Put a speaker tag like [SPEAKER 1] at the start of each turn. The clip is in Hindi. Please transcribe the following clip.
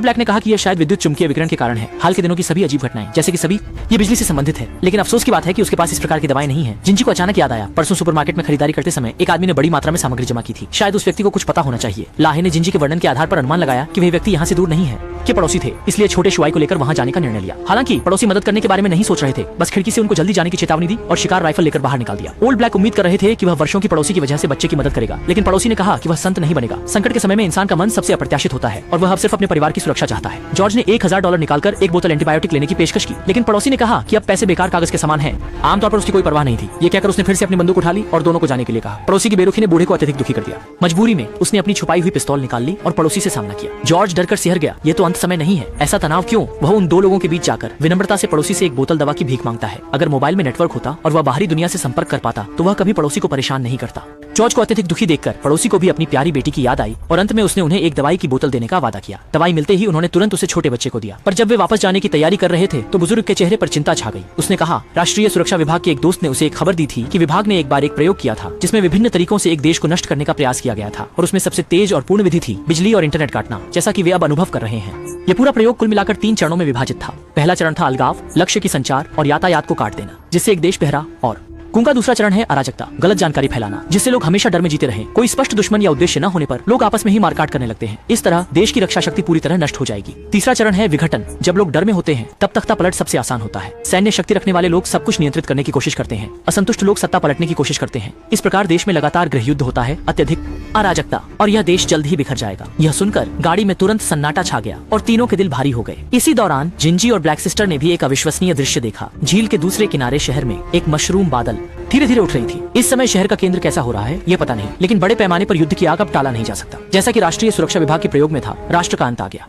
[SPEAKER 1] ब्लैक ने कहा कि यह शायद विद्युत चुंबकीय विकिरण के कारण है। हाल के दिनों की सभी अजीब घटनाएं, जैसे कि सभी ये बिजली से संबंधित है। लेकिन अफसोस की बात है कि उसके पास इस प्रकार की दवाएं नहीं है। जिंजी को अचानक याद आया, परसों सुपरमार्केट में खरीदारी करते समय एक आदमी ने बड़ी मात्रा में सामग्री जमा की थी। शायद उस व्यक्ति को कुछ पता होना चाहिए। लाहे ने जिंजी के वर्णन के आधार पर अनुमान लगाया कि वह व्यक्ति यहाँ से दूर नहीं है, के पड़ोसी थे, इसलिए छोटे शुआई को लेकर वहां जाने का निर्णय लिया। हालांकि पड़ोसी मदद करने के बारे में नहीं सोच रहे थे, बस खिड़की से उनको जल्दी जाने की चेतावनी दी और शिकार राइफल लेकर बाहर निकाल दिया। ओल्ड ब्लैक उम्मीद कर रहे थे कि वह वर्षों की पड़ोसी की वजह से बच्चे की मदद करेगा, लेकिन पड़ोसी ने कहा कि वह संत नहीं बनेगा। संकट के समय में इंसान का मन सबसे अप्रत्याशित होता है और वह अब सिर्फ अपने परिवार की सुरक्षा चाहता है। जॉर्ज ने $1000 निकालकर एक बोतल एंटीबायोटिक लेने की पेशकश की, लेकिन पड़ोसी ने कहा कि अब पैसे बेकार कागज के समान हैं। आमतौर पर उसकी कोई परवाह नहीं थी। ये कहकर उसने फिर से अपनी बंदूक उठा ली और दोनों को जाने के लिए कहा। पड़ोसी की बेरुखी ने बूढ़े को अत्यधिक दुखी कर दिया। मजबूरी में उसने अपनी छुपाई हुई पिस्तौल निकाल ली और पड़ोसी से सामना किया। जॉर्ज डरकर सिहर गया। ये तो अंत समय नहीं है, ऐसा तनाव क्यों? वह उन दो लोगों के बीच जाकर विनम्रता से पड़ोसी से एक बोतल दवा की भीख मांगता है। अगर मोबाइल में नेटवर्क होता और वह बाहरी दुनिया से संपर्क कर पाता तो वह कभी पड़ोसी को परेशान नहीं करता। जॉर्ज को अत्यधिक दुखी देखकर पड़ोसी को भी अपनी प्यारी बेटी की याद आई और अंत में उसने उन्हें एक दवाई की बोतल देने का वादा किया। दवाई मिलते ही उन्होंने तुरंत उसे छोटे बच्चे को दिया, पर जब वे वापस जाने की तैयारी कर रहे थे तो बुजुर्ग के चेहरे पर चिंता छा गई। उसने कहा, राष्ट्रीय सुरक्षा विभाग के एक दोस्त ने उसे एक खबर दी थी कि विभाग ने एक बार एक प्रयोग किया था जिसमें विभिन्न तरीकों से एक देश को नष्ट करने का प्रयास किया गया था और उसमें सबसे तेज और पूर्ण विधि थी बिजली और इंटरनेट काटना, जैसा कि वे अब अनुभव कर रहे हैं। ये पूरा प्रयोग कुल मिलाकर 3 चरणों में विभाजित था। पहला चरण था अलगाव, लक्ष्य की संचार और यातायात को काट देना, जिससे एक देश बहरा और गूंगा। दूसरा चरण है अराजकता, गलत जानकारी फैलाना, जिससे लोग हमेशा डर में जीते रहें। कोई स्पष्ट दुश्मन या उद्देश्य न होने पर लोग आपस में ही मारकाट करने लगते हैं। इस तरह देश की रक्षा शक्ति पूरी तरह नष्ट हो जाएगी। तीसरा चरण है विघटन। जब लोग डर में होते हैं तब तख्ता पलट सबसे आसान होता है। सैन्य शक्ति रखने वाले लोग सब कुछ नियंत्रित करने की कोशिश करते हैं, असंतुष्ट लोग सत्ता पलटने की कोशिश करते हैं। इस प्रकार देश में लगातार गृह युद्ध होता है, अत्यधिक अराजकता, और यह देश जल्द ही बिखर जाएगा। यह सुनकर गाड़ी में तुरंत सन्नाटा छा गया और तीनों के दिल भारी हो गए। इसी दौरान जिंजी और ब्लैक सिस्टर ने भी एक अविश्वसनीय दृश्य देखा। झील के दूसरे किनारे शहर में एक मशरूम बादल धीरे धीरे उठ रही थी। इस समय शहर का केंद्र कैसा हो रहा है ये पता नहीं, लेकिन बड़े पैमाने पर युद्ध की आग अब टाला नहीं जा सकता। जैसा कि राष्ट्रीय सुरक्षा विभाग के प्रयोग में था, राष्ट्र का अंत आ गया।